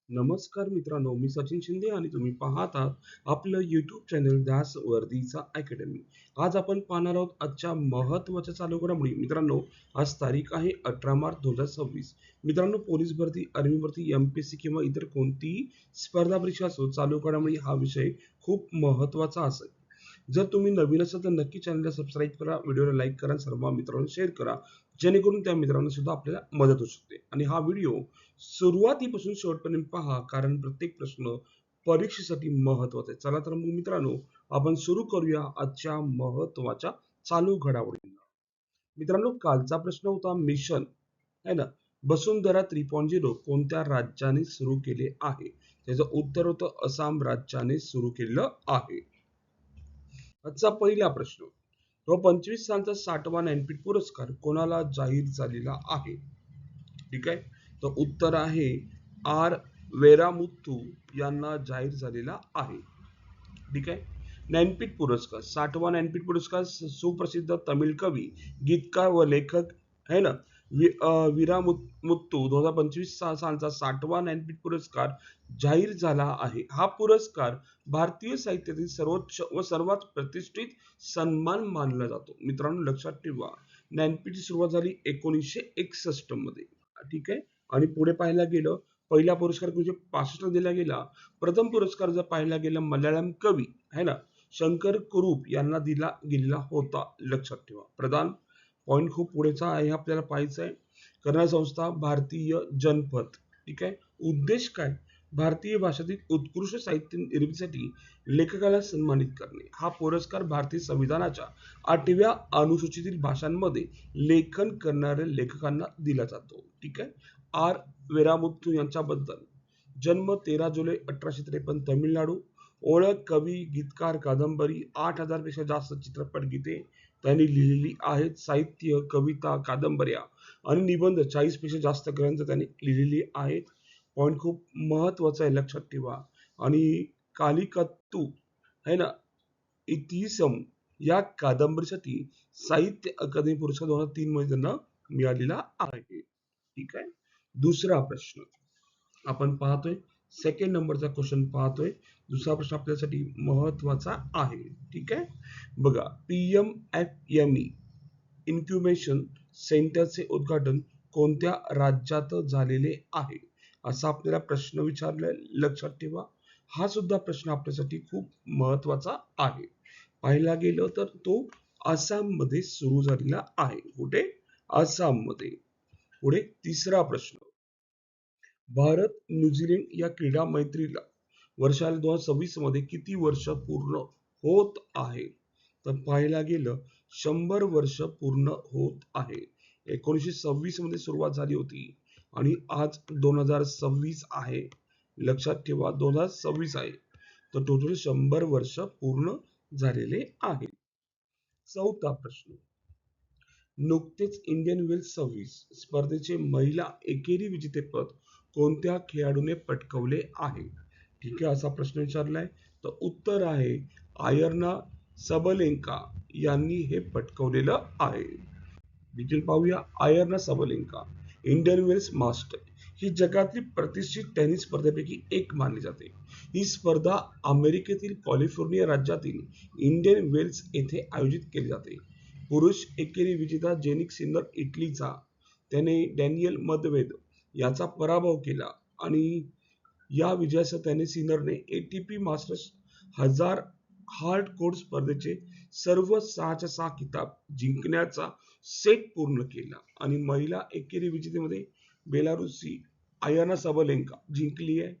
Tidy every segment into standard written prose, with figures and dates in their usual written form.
नमस्कार मित्रांनो, मी सचिन शिंदे आणि तुम्ही पाहत आहात आपलं YouTube चॅनल ध्यास वर्दीचा अकॅडमी. आज आपण पाहणार आहोत आजच्या महत्त्वाच्या चालू घडामोडी. मित्रांनो, आज तारीख आहे 18 मार्च 2026. मित्रांनो, पोलीस भरती, आर्मी भरती, MPSC किंवा इतर कोणतीही स्पर्धा परीक्षा असो, चालू घडामोडी हा विषय खूप महत्त्वाचा असेल. जर तुम्ही नवीन असाल तर नक्की चॅनलला सबस्क्राईब करा, व्हिडिओला लाईक करा, सर्व मित्रांना शेअर करा, जेणेकरून त्या मित्रांना सुद्धा आपल्याला मदत होऊ शकते. आणि हा व्हिडिओ सुरुवातीपासून शेवटपर्यंत पहा, कारण प्रत्येक प्रश्न परीक्षेसाठी महत्वाचा आहे. चला तर मग मित्रांनो, आपण सुरू करूया आजच्या महत्वाच्या चालू घडामोडींना. मित्रांनो, कालचा प्रश्न होता मिशन है ना, वसुंधरा 3.0 कोणत्या राज्याने सुरू केले आहे? त्याचं उत्तर होतं आसाम राज्याने सुरू केलेलं आहे. आजचा पहिला प्रश्न, तो 25 सालचा 60वा ज्ञानपीठ पुरस्कार कोणाला जाहीर झालेला आहे? ठीक आहे, तर उत्तर आहे आर वेरामुत्तू यांना जाहीर झालेला आहे. ठीक आहे. ज्ञानपीठ पुरस्कार, 60वा ज्ञानपीठ पुरस्कार सुप्रसिद्ध तमिळ कवी, गीतकार व लेखक है ना, मुत्तू 2025 सालचा 60वा ज्ञानपीठ पुरस्कार जाहीर झाला आहे. हा पुरस्कार भारतीय साहित्यातील सर्वोच्च व सर्वात प्रतिष्ठित सन्मान मानला जातो. मित्रांनो लक्षात ठेवा, ज्ञानपीठची सुरुवात झाली 1961 मध्ये. ठीक आहे. आणि पुढे पाहायला गेलं, पहिला पुरस्कार 1965 दिला गेला. प्रथम पुरस्कार जर पाहायला गेला मल्याळम कवी है ना, शंकर कुरूप यांना दिला गेलेला होता. लक्षात ठेवा. प्रधान पॉइंट खूप पुढेचा आहे, आपल्याला पाहायचं आहे. कन्नड संस्था, भारतीय जनपद. ठीक आहे. उद्देश काय? भारतीय भाषेतील उत्कृष्ट साहित्य निर्मितीसाठी लेखकाला सन्मानित करणे. हा पुरस्कार भारतीय संविधानाच्या 8व्या अनुसूचीतील भाषांमध्ये लेखन करणाऱ्या लेखकांना दिला जातो. ठीक आहे. आर वेरामुत्तू यांच्याबद्दल, जन्म 13 जुलै 1853 तमिळनाडू, ओळख कवी, गीतकार, कादंबरी, 8,000 पेक्षा जास्त चित्रपट गीते त्यांनी लिहिलेली आहेत. साहित्य, कविता, कादंबऱ्या आणि निबंध 40 पेक्षा जास्त ग्रंथ त्यांनी लिहिलेले आहेत. पॉइंट खूप महत्वाचा आहे, लक्षात ठेवा. आणि कालिकत्तू है ना, इतिसम या कादंबरीसाठी साहित्य अकादमी पुरस्कार 2003 मध्ये त्यांना मिळालेला आहे. ठीक आहे. दुसरा प्रश्न आपण पाहतोय, सेकंड नंबरचा क्वेश्चन पाहतोय. दुसरा प्रश्न आपल्यासाठी महत्वाचा आहे. ठीक आहे. बघा, PMFME इन्क्युबेशन सेंटरचे उद्घाटन कोणत्या राज्यात झालेले आहे? असा आपल्याला प्रश्न विचारलाय. लक्षात ठेवा, हा सुद्धा प्रश्न आपल्यासाठी खूप महत्वाचा आहे. पाहायला गेलं तर तो आसाम मध्ये सुरू झालेला आहे. कुठे? आसाम मध्ये. पुढे तिसरा प्रश्न, भारत न्यूझीलंड या क्रीडा मैत्रीला वर्षाला 2026 मध्ये किती वर्ष पूर्ण होत आहे? तर पाहायला गेलं 100 वर्ष पूर्ण होत आहे. 1926 मध्ये सुरुवात झाली होती आणि आज 2026 आहे. लक्षात ठेवा, 2026 आहे. तर टोटल 100 वर्ष पूर्ण झालेले आहे. चौथा प्रश्न, नुकतेच इंडियन वेल्स 26 स्पर्धेचे महिला एकेरी विजेतेपद कोणत्या खेळाडूने पटकावले आहे? ठीक आहे, असा प्रश्न विचारलाय. तर उत्तर आहे आयर्ना सबलेंका यांनी हे पटकावलेलं आहे. डिटेल पाहूया. आयर्ना सबलेंका इंडियन वेल्स मास्टर ही जगातील प्रतिष्ठित टेनिस स्पर्धेपैकी एक मानली जाते. ही स्पर्धा अमेरिकेतील कॅलिफोर्निया राज्यातील इंडियन वेल्स येथे आयोजित केली जाते. पुरुष एकेरी विजेता जेनिक सिनर इटलीचा, त्याने डॅनियल मदवेद याचा पराभव केला आणि या विजयासह त्याने सिनरने ATP मास्टर्स 1000 हार्ड कोर्ट स्पर्धेचे सर्व 6च्या 6 किताब जिंकण्याचा सेट पूर्ण केला. आणि महिला एकेरी विजेतेमध्ये बेलारुसी आयाना सबलेंका जिंकली आहे.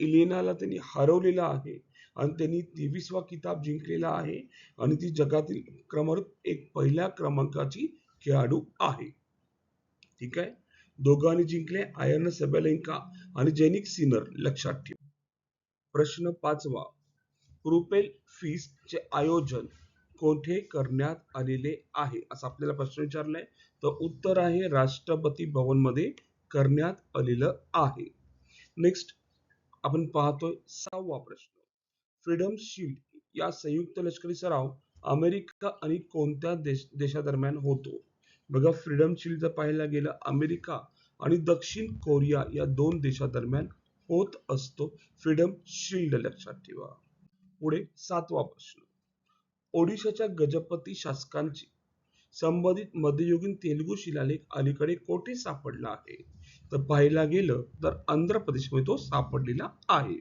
इलेनाला त्यांनी हरवलेला आहे आणि त्यांनी 23वा किताब जिंकलेला आहे आणि ती जगातील क्रमांक एक पहिल्या क्रमांकाची खेळाडू आहे. ठीक आहे. दोघांनी जिंकले, आयर्ना सबलेंका आणि जेनिक सिनर. लक्षात ठेवा. प्रश्न 5वा, प्रुपेल फीस्ट चे आयोजन कोठे करण्यात आलेले आहे? असा आपल्याला प्रश्न विचारलाय. तर उत्तर आहे राष्ट्रपती भवन मध्ये करण्यात आलेलं आहे. नेक्स्ट आपण पाहतोय 6वा प्रश्न, फ्रीडम शील्ड या संयुक्त लष्करी सराव अमेरिका आणि कोणत्या देशादरम्यान होतो? बघा, फ्रीडम शील्ड जर पाहायला गेलं अमेरिका आणि दक्षिण कोरिया या दोन देशादरम्यान होत असतो. फ्रीडम शिल्ड लक्षात ठेवा. पुढे 7वा प्रश्न. ओडिशाच्या गजपती शासकांची संबंधित मध्ययुगीन तेलुगू शिलालेख अलीकडे कोठे सापडला आहे? तर पाहायला गेलं तर आंध्र प्रदेशमध्ये तो सापडलेला आहे.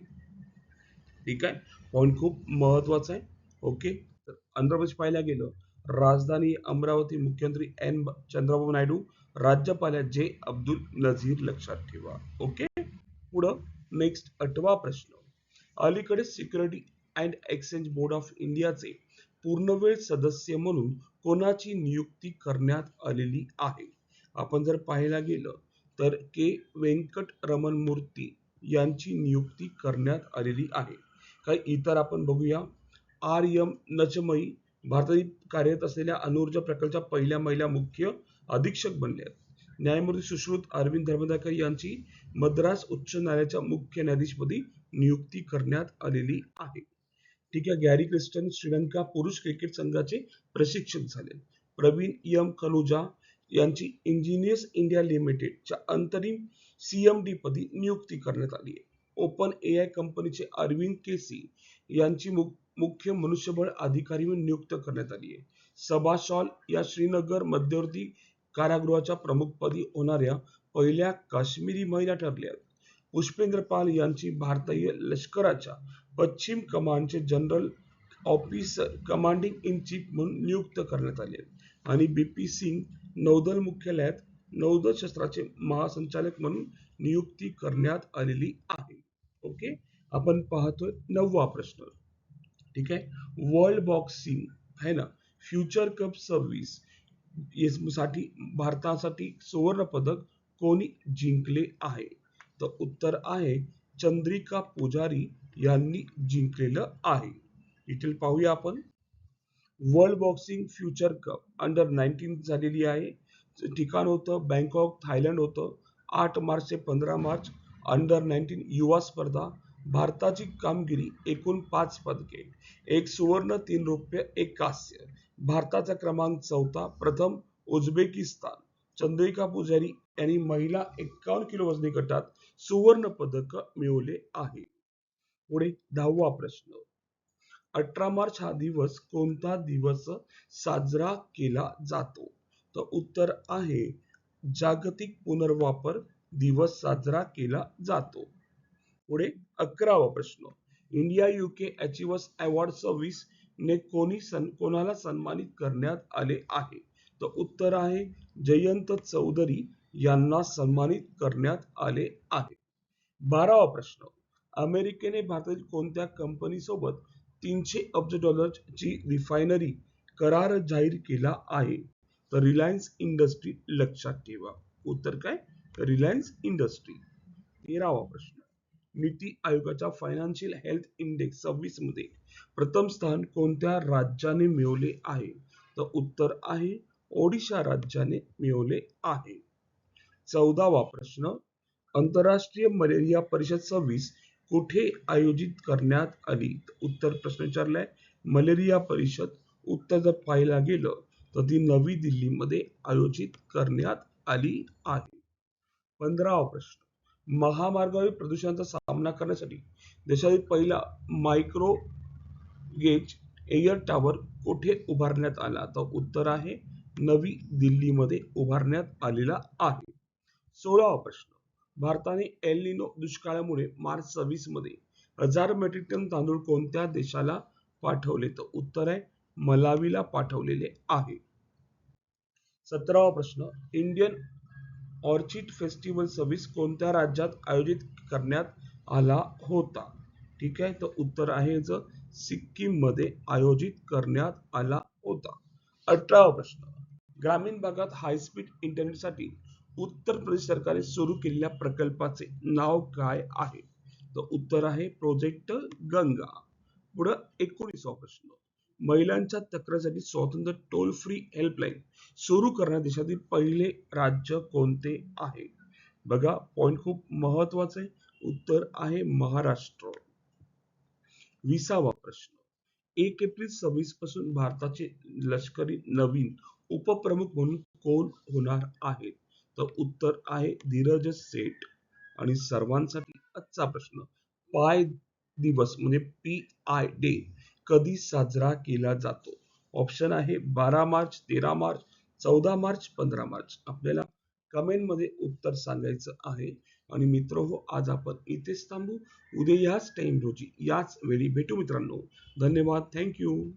ठीक आहे, पॉइंट खूप महत्वाचा आहे. ओके, तर आंध्र प्रदेश पाहायला गेलं, राजधानी अमरावती, मुख्यमंत्री एन चंद्रबाबू नायडू, राज्यपाल जे अब्दुल नझीर लक्षात ठेवा. ओके, पुढं नेक्स्ट 8वा प्रश्न. अलीकडे security and exchange board of इंडियाचे पूर्णवेळ सदस्य म्हणून कोणाची नियुक्ती करण्यात आलेली आहे? आपण जर पाहायला गेलं तर के व्यंकटरमण मूर्ती यांची नियुक्ती करण्यात आलेली आहे. काही इतर आपण बघूया. आर एम नचमई भारतातील कार्यरत असलेल्या अणुऊर्जा प्रकल्पाच्या पहिल्या महिला मुख्य अधीक्षक बनल्या. न्यायमूर्ती सुश्रुत अरविंद धर्माधिकारी यांची मद्रास उच्च न्यायालयाच्या मुख्य न्यायाधीशपदी नियुक्ती करण्यात आलेली आहे. ठीक आहे, गॅरी क्रिस्टन श्रीलंका पुरुष क्रिकेट संघाचे प्रशिक्षक झाले. प्रवीण एम कनुजा यांची इंजिनियर्स इंडिया लिमिटेडच्या अंतरिम सीएमडी पदी नियुक्ती करण्यात आली आहे. ओपन एआय कंपनीचे अरविंद केसी यांची मुख्य मनुष्यबळ अधिकारी म्हणून नियुक्त करण्यात आली आहे. सबा शॉल या श्रीनगर मध्यवर्ती कारागृहाच्या प्रमुखपदी होणाऱ्या पहिल्या काश्मीरी महिला ठरल्या. पुष्पेंद्र पाल यांची भारतीय लष्कराच्या पश्चिम कमांडचे general officer commanding in chief म्हणून नियुक्त करण्यात आले. आणि बीपी सिंग नौदल मुख्यालयात नौदल शस्त्राचे महासंचालक म्हणून नियुक्ती करण्यात आलेली आहे. ओके, आपण पाहतोय 9वा प्रश्न. ठीक आहे, वर्ल्ड बॉक्सिंग है ना फ्युचर कप सर्व्हिस साठी भारतासाठी सुवर्ण पदक कोणी जिंकले आहे? तर उत्तर आहे चंद्रिका पुजारी यांनी जिंकलेलं आहे. डिटेल पाहूया आपण. World boxing future cup under 19 झालेली आहे. ठिकाण होतं बँकॉक, थायलंड होतं. 8 मार्च ते 15 मार्च अंडर 19 युवा स्पर्धा. भारताची कामगिरी एकूण 5 पदके, 1 सुवर्ण, 3 रौप्य, 1 कांस्य. भारताचा क्रमांक 4. प्रथम उझबेकिस्तान. चंद्रिका पुजारी यांनी महिला 51 किलो वजनी गटात सुवर्ण पदक मिळवले आहे. पुढे 10वा प्रश्न. 18 मार्च हा दिवस कोणता दिवस साजरा केला जातो? तर उत्तर आहे जागतिक पुनर्वापर दिवस साजरा केला जातो. पुढे 11वा प्रश्न. India UK achievers award service ने कोणाला सन्मानित करण्यात आले आहे? तर उत्तर आहे जयंत चौधरी यांना सन्मानित करण्यात आले आहे. 12वा प्रश्न. अमेरिकेने भारतातील कोणत्या कंपनीसोबत 300 अब्ज डॉलरची रिफायनरी करार जाहीर केला आहे? तर रिलायन्स इंडस्ट्री लक्षात ठेवा. उत्तर काय? Reliance industry. 13वा प्रश्न. नीती आयोगाच्या फायनान्शियल हेल्थ इंडेक्स 26 मध्ये प्रथम स्थान कोणत्या राज्याने मिळवले आहे? तर उत्तर आहे ओडिशा राज्याने मिळवले आहे. 14वा प्रश्न. आंतरराष्ट्रीय मलेरिया परिषद 26 कुठे आयोजित करण्यात आली? उत्तर प्रश्न विचारलाय मलेरिया परिषद. उत्तर जर पाहायला गेलं तर ती नवी दिल्लीमध्ये आयोजित करण्यात आली आहे. 15वा प्रश्न. महामार्गावरील प्रदूषणाचा सामना करण्यासाठी देशातील पहिला मायक्रो गेज एअर टॉवर कुठे उभारण्यात आला? तर उत्तर आहे नवी दिल्लीमध्ये उभारण्यात आलेला आहे. 16वा प्रश्न. भारताने एल निनो दुष्काळामुळे मार्च 26 मध्ये 1000 मेट्रिक टन तांदूळ कोणत्या देशाला पाठवले? तर उत्तर आहे मलावीला पाठवलेले आहे. 17वा प्रश्न. इंडियन ऑर्चिड फेस्टिवल 26 कोणत्या राज्यात आयोजित करण्यात आला होता? ठीक आहे, तर उत्तर आहे सिक्कीम मध्ये आयोजित करण्यात आला होता. 18वा प्रश्न. ग्रामीण भागात हायस्पीड इंटरनेटसाठी उत्तर प्रदेश सरकारने सुरू केलेल्या प्रकल्पाचे नाव काय आहे? तर उत्तर आहे प्रोजेक्ट गंगा. पुढे 19वा प्रश्न. महिलांच्या तक्रारीसाठी स्वतंत्र टोल फ्री हेल्पलाईन सुरू करण्यात देशातील पहिले राज्य कोणते आहे? बघा, पॉइंट खूप महत्वाचा आहे. उत्तर आहे महाराष्ट्र. 20वा प्रश्न. 1 एप्रिल 26 पासून भारताचे लष्करी नवीन उपप्रमुख म्हणून कोण होणार आहेत? तर उत्तर आहे धीरज सेठ. आणि सर्वांसाठी आजचा प्रश्न, पाय दिवस म्हणजे PI डे कधी साजरा केला जातो? ऑप्शन आहे 12 मार्च, 13 मार्च, 14 मार्च, 15 मार्च. आपल्याला कमेंटमध्ये उत्तर सांगायचं आहे. आणि मित्रहो, आज आपण इथेच थांबू. उद्या याच टाइम रोजी याच वेळी भेटू मित्रांनो. धन्यवाद. Thank you.